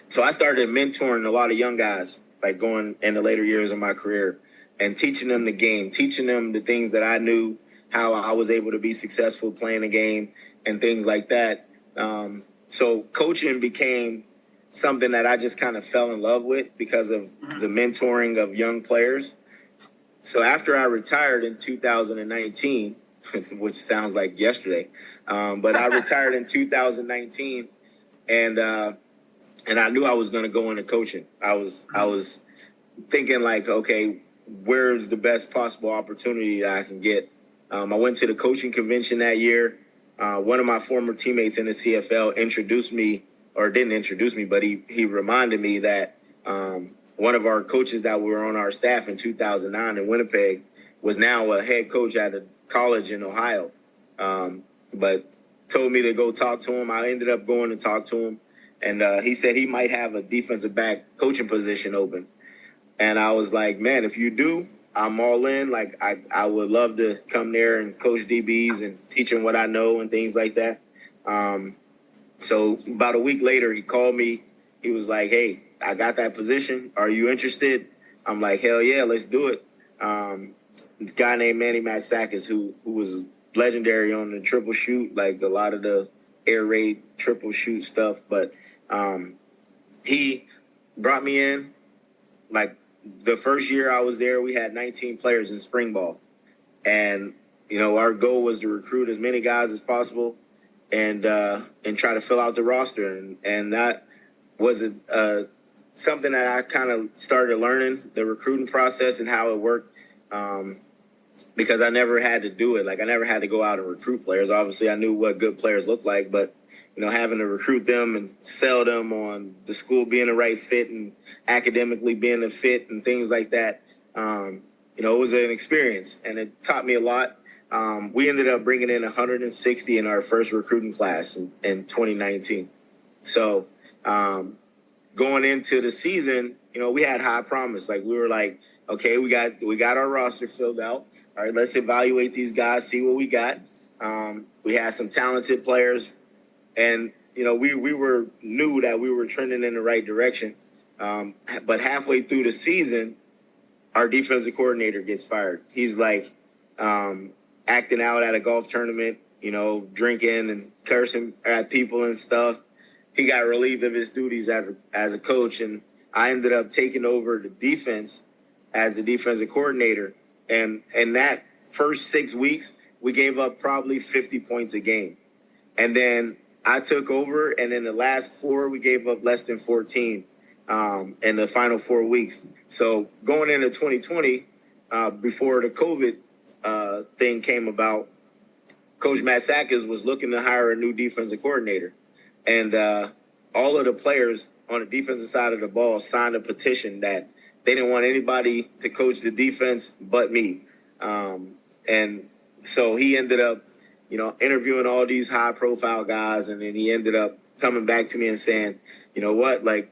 So I started mentoring a lot of young guys, like going in the later years of my career, and teaching them the game, teaching them the things that I knew, how I was able to be successful playing the game and things like that. So coaching became something that I just kind of fell in love with because of the mentoring of young players. So after I retired in 2019, which sounds like yesterday, but I retired in 2019, and I knew I was going to go into coaching. I was thinking, like, okay, where's the best possible opportunity that I can get? I went to the coaching convention that year. One of my former teammates in the CFL didn't introduce me, but he reminded me that one of our coaches that were on our staff in 2009 in Winnipeg was now a head coach at a college in Ohio. But told me to go talk to him. I ended up going to talk to him, and he said he might have a defensive back coaching position open. And I was like, man, if you do, I'm all in. Like, I would love to come there and coach DBs and teach them what I know and things like that. So about a week later, he called me. He was like, hey, I got that position. Are you interested? I'm like, hell yeah, let's do it. A guy named Manny Matsakis, who was legendary on the triple shoot, like a lot of the air raid triple shoot stuff. But he brought me in. Like, the first year I was there, we had 19 players in spring ball. And, our goal was to recruit as many guys as possible and try to fill out the roster. And that was something that I kind of started learning, the recruiting process and how it worked, because I never had to do it. Like, I never had to go out and recruit players. Obviously, I knew what good players looked like, but having to recruit them and sell them on the school being the right fit and academically being a fit and things like that, it was an experience, and it taught me a lot. We ended up bringing in 160 in our first recruiting class in 2019. So going into the season, we had high promise. Like, we were like, okay, we got our roster filled out. All right, let's evaluate these guys, see what we got. We had some talented players. And, we knew that we were trending in the right direction. But halfway through the season, our defensive coordinator gets fired. He's like acting out at a golf tournament, drinking and cursing at people and stuff. He got relieved of his duties as a coach. And I ended up taking over the defense as the defensive coordinator. And in that first 6 weeks, we gave up probably 50 points a game. And then I took over, and in the last 4, we gave up less than 14 in the final 4 weeks. So going into 2020, before the COVID thing came about, Coach Matsakis was looking to hire a new defensive coordinator. And all of the players on the defensive side of the ball signed a petition that they didn't want anybody to coach the defense but me. And so he ended up interviewing all these high-profile guys, and then he ended up coming back to me and saying, you know what, like,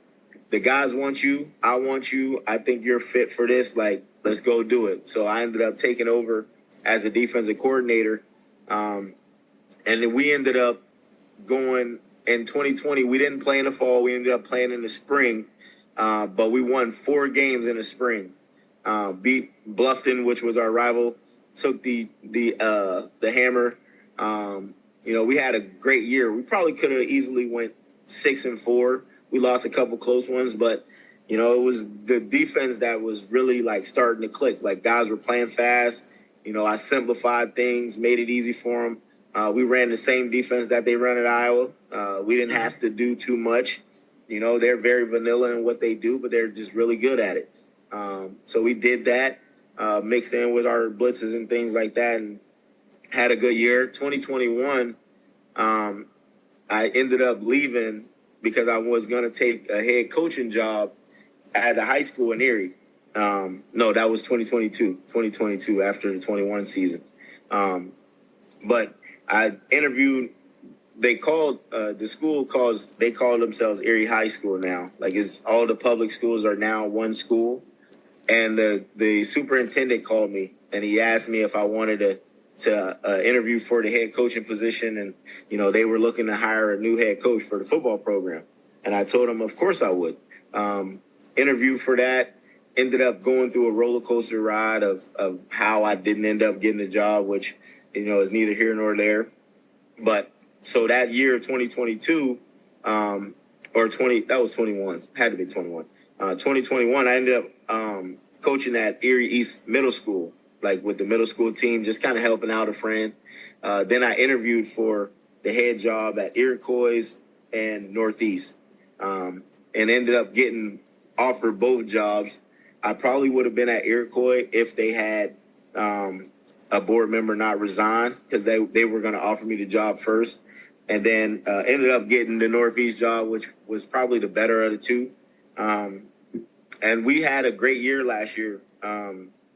the guys want you, I want you, I think you're fit for this, like, let's go do it. So I ended up taking over as a defensive coordinator, and then we ended up going in 2020. We didn't play in the fall, we ended up playing in the spring, but we won 4 games in the spring, beat Bluffton, which was our rival, took the hammer. We had a great year. We probably could have easily went 6-4. We lost a couple close ones, but it was the defense that was really like starting to click. Like, guys were playing fast. I simplified things, made it easy for them. We ran the same defense that they run at Iowa. We didn't have to do too much. You know, they're very vanilla in what they do, but they're just really good at it. So we did that, mixed in with our blitzes and things like that, and had a good year. 2021, I ended up leaving because I was going to take a head coaching job at the high school in Erie. No, that was 2022 after the 21 season. But I interviewed, they called, they call themselves Erie High School now. Like, it's all the public schools are now one school. And the superintendent called me and he asked me if I wanted to interview for the head coaching position. And, you know, they were looking to hire a new head coach for the football program. And I told him, of course I would. Interview for that, ended up going through a roller coaster ride of how I didn't end up getting a job, which, you know, is neither here nor there. But so that year, 2022, that was 21, had to be 21. 2021, I ended up coaching at Erie East Middle School, like with the middle school team, just kind of helping out a friend. Then I interviewed for the head job at Iroquois and Northeast, and ended up getting offered both jobs. I probably would have been at Iroquois if they had a board member not resign, because they were going to offer me the job first. And then ended up getting the Northeast job, which was probably the better of the two. And we had a great year last year.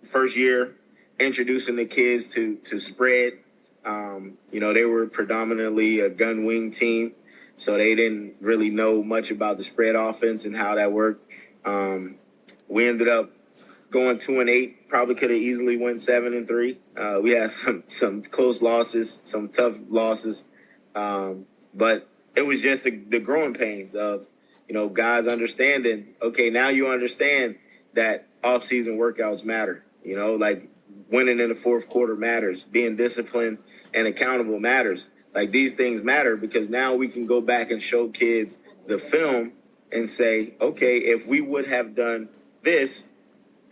First year, introducing the kids to spread. You know, they were predominantly a gun wing team, so they didn't really know much about the spread offense and how that worked. We ended up going 2-8. Probably could have easily went 7-3. We had some close losses, some tough losses, but it was just the growing pains of, you know, guys understanding. Okay, now you understand that off-season workouts matter. You know, like winning in the fourth quarter matters. Being disciplined and accountable matters. Like, these things matter because now we can go back and show kids the film and say, okay, if we would have done this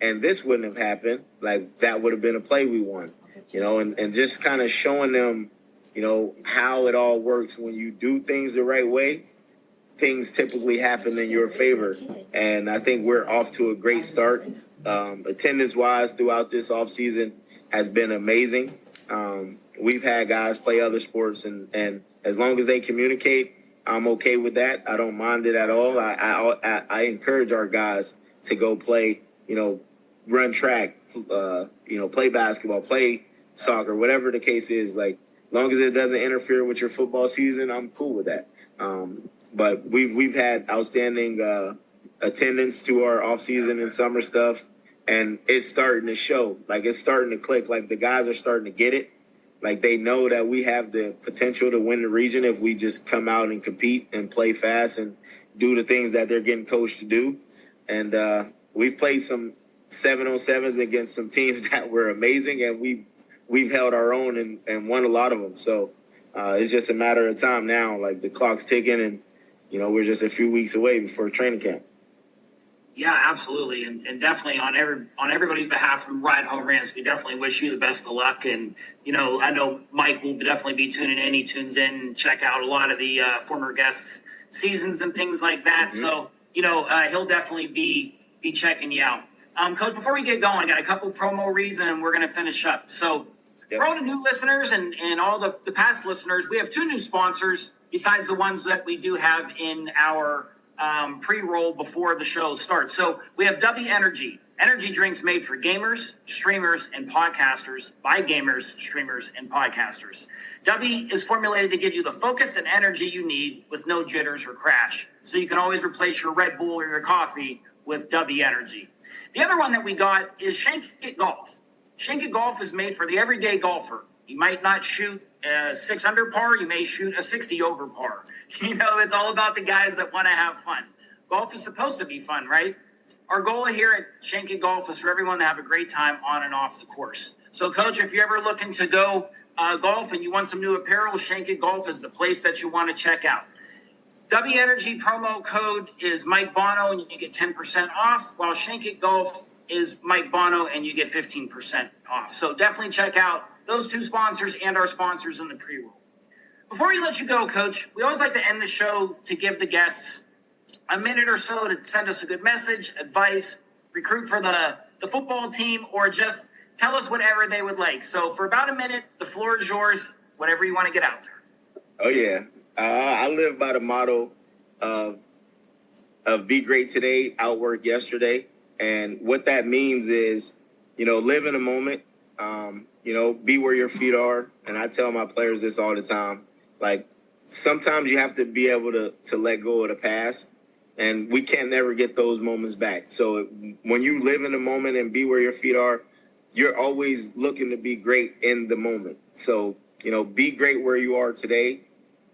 and this wouldn't have happened, like, that would have been a play we won. You know, and just kind of showing them, you know, how it all works. When you do things the right way, things typically happen in your favor. And I think we're off to a great start. Attendance-wise throughout this offseason has been amazing. We've had guys play other sports, and as long as they communicate, I'm okay with that. I don't mind it at all. I encourage our guys to go play, you know, run track, you know, play basketball, play soccer, whatever the case is. Like, long as it doesn't interfere with your football season, I'm cool with that. But we've had outstanding attendance to our off-season and summer stuff, and it's starting to show. Like, it's starting to click. Like, the guys are starting to get it. Like, they know that we have the potential to win the region if we just come out and compete and play fast and do the things that they're getting coached to do. And we've played some 7-on-7s against some teams that were amazing, and we've held our own and won a lot of them. So it's just a matter of time now. Like, the clock's ticking, and, you know, we're just a few weeks away before training camp. Yeah, absolutely. And definitely on everybody's behalf from Ride Home Rants, we definitely wish you the best of luck. And, you know, I know Mike will definitely be tuning in. He tunes in and check out a lot of the former guests' seasons and things like that. Mm-hmm. So, you know, he'll definitely be checking you out. Coach, before we get going, I got a couple promo reads and we're going to finish up. So for all the new listeners and all the past listeners, we have two new sponsors besides the ones that we do have in our pre-roll before the show starts. So we have W Energy drinks made for gamers, streamers, and podcasters by gamers, streamers, and podcasters. W is formulated to give you the focus and energy you need with no jitters or crash. So you can always replace your Red Bull or your coffee with W Energy. The other one that we got is Shank It Golf. Shank It Golf is made for the everyday golfer. You might not shoot a 6 under par. You may shoot a 60 over par. You know, it's all about the guys that want to have fun. Golf is supposed to be fun, right? Our goal here at Shank It Golf is for everyone to have a great time on and off the course. So, Coach, if you're ever looking to go golf and you want some new apparel, Shank It Golf is the place that you want to check out. W Energy promo code is Mike Bono, and you get 10% off, while Shank It Golf is Mike Bono, and you get 15% off. So definitely check out those two sponsors and our sponsors in the pre-roll. Before we let you go, Coach, we always like to end the show to give the guests a minute or so to send us a good message, advice, recruit for the football team, or just tell us whatever they would like. So for about a minute, the floor is yours, whatever you want to get out there. Oh, yeah. I live by the motto of be great today, outwork yesterday. And what that means is, live in the moment, be where your feet are. And I tell my players this all the time. Like, sometimes you have to be able to let go of the past, and we can't never get those moments back. So when you live in the moment and be where your feet are, you're always looking to be great in the moment. So, be great where you are today.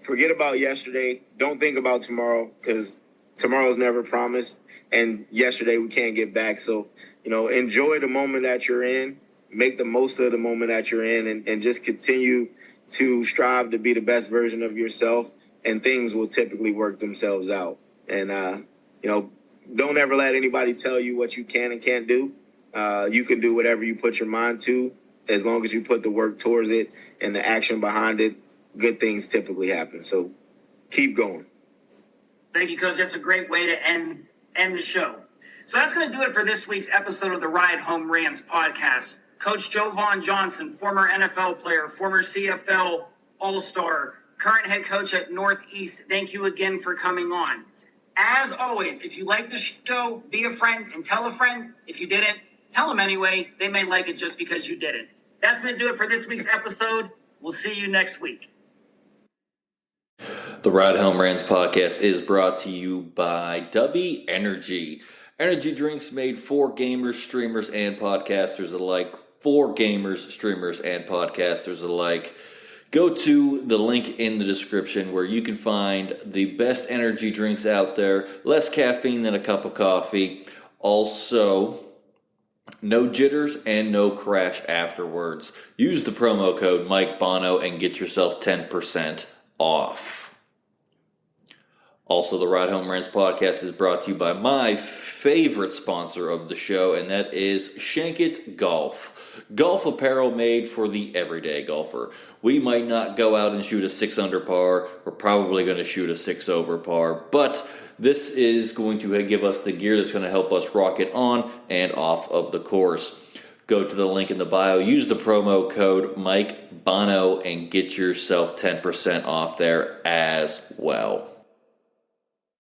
Forget about yesterday. Don't think about tomorrow, because tomorrow's never promised, and yesterday we can't get back. So, enjoy the moment that you're in, make the most of the moment that you're in, and just continue to strive to be the best version of yourself, and things will typically work themselves out. And, don't ever let anybody tell you what you can and can't do. You can do whatever you put your mind to, as long as you put the work towards it and the action behind it. Good things typically happen. So keep going. Thank you, Coach. That's a great way to end the show. So that's going to do it for this week's episode of the Ride Home Rants podcast. Coach Jovon Johnson, former NFL player, former CFL All-Star, current head coach at Northeast, thank you again for coming on. As always, if you like the show, be a friend and tell a friend. If you didn't, tell them anyway. They may like it just because you didn't. That's going to do it for this week's episode. We'll see you next week. The Ride Home Rants podcast is brought to you by W Energy. Energy drinks made for gamers, streamers, and podcasters alike. For gamers, streamers, and podcasters alike. Go to the link in the description where you can find the best energy drinks out there. Less caffeine than a cup of coffee. Also, no jitters and no crash afterwards. Use the promo code Mike Bono and get yourself 10% off. Also, the Ride Home Rants podcast is brought to you by my favorite sponsor of the show, and that is Shankit Golf. Golf apparel made for the everyday golfer. We might not go out and shoot a 6 under par. We're probably going to shoot a 6 over par, but this is going to give us the gear that's going to help us rocket on and off of the course. Go to the link in the bio, use the promo code Mike Bono, and get yourself 10% off there as well.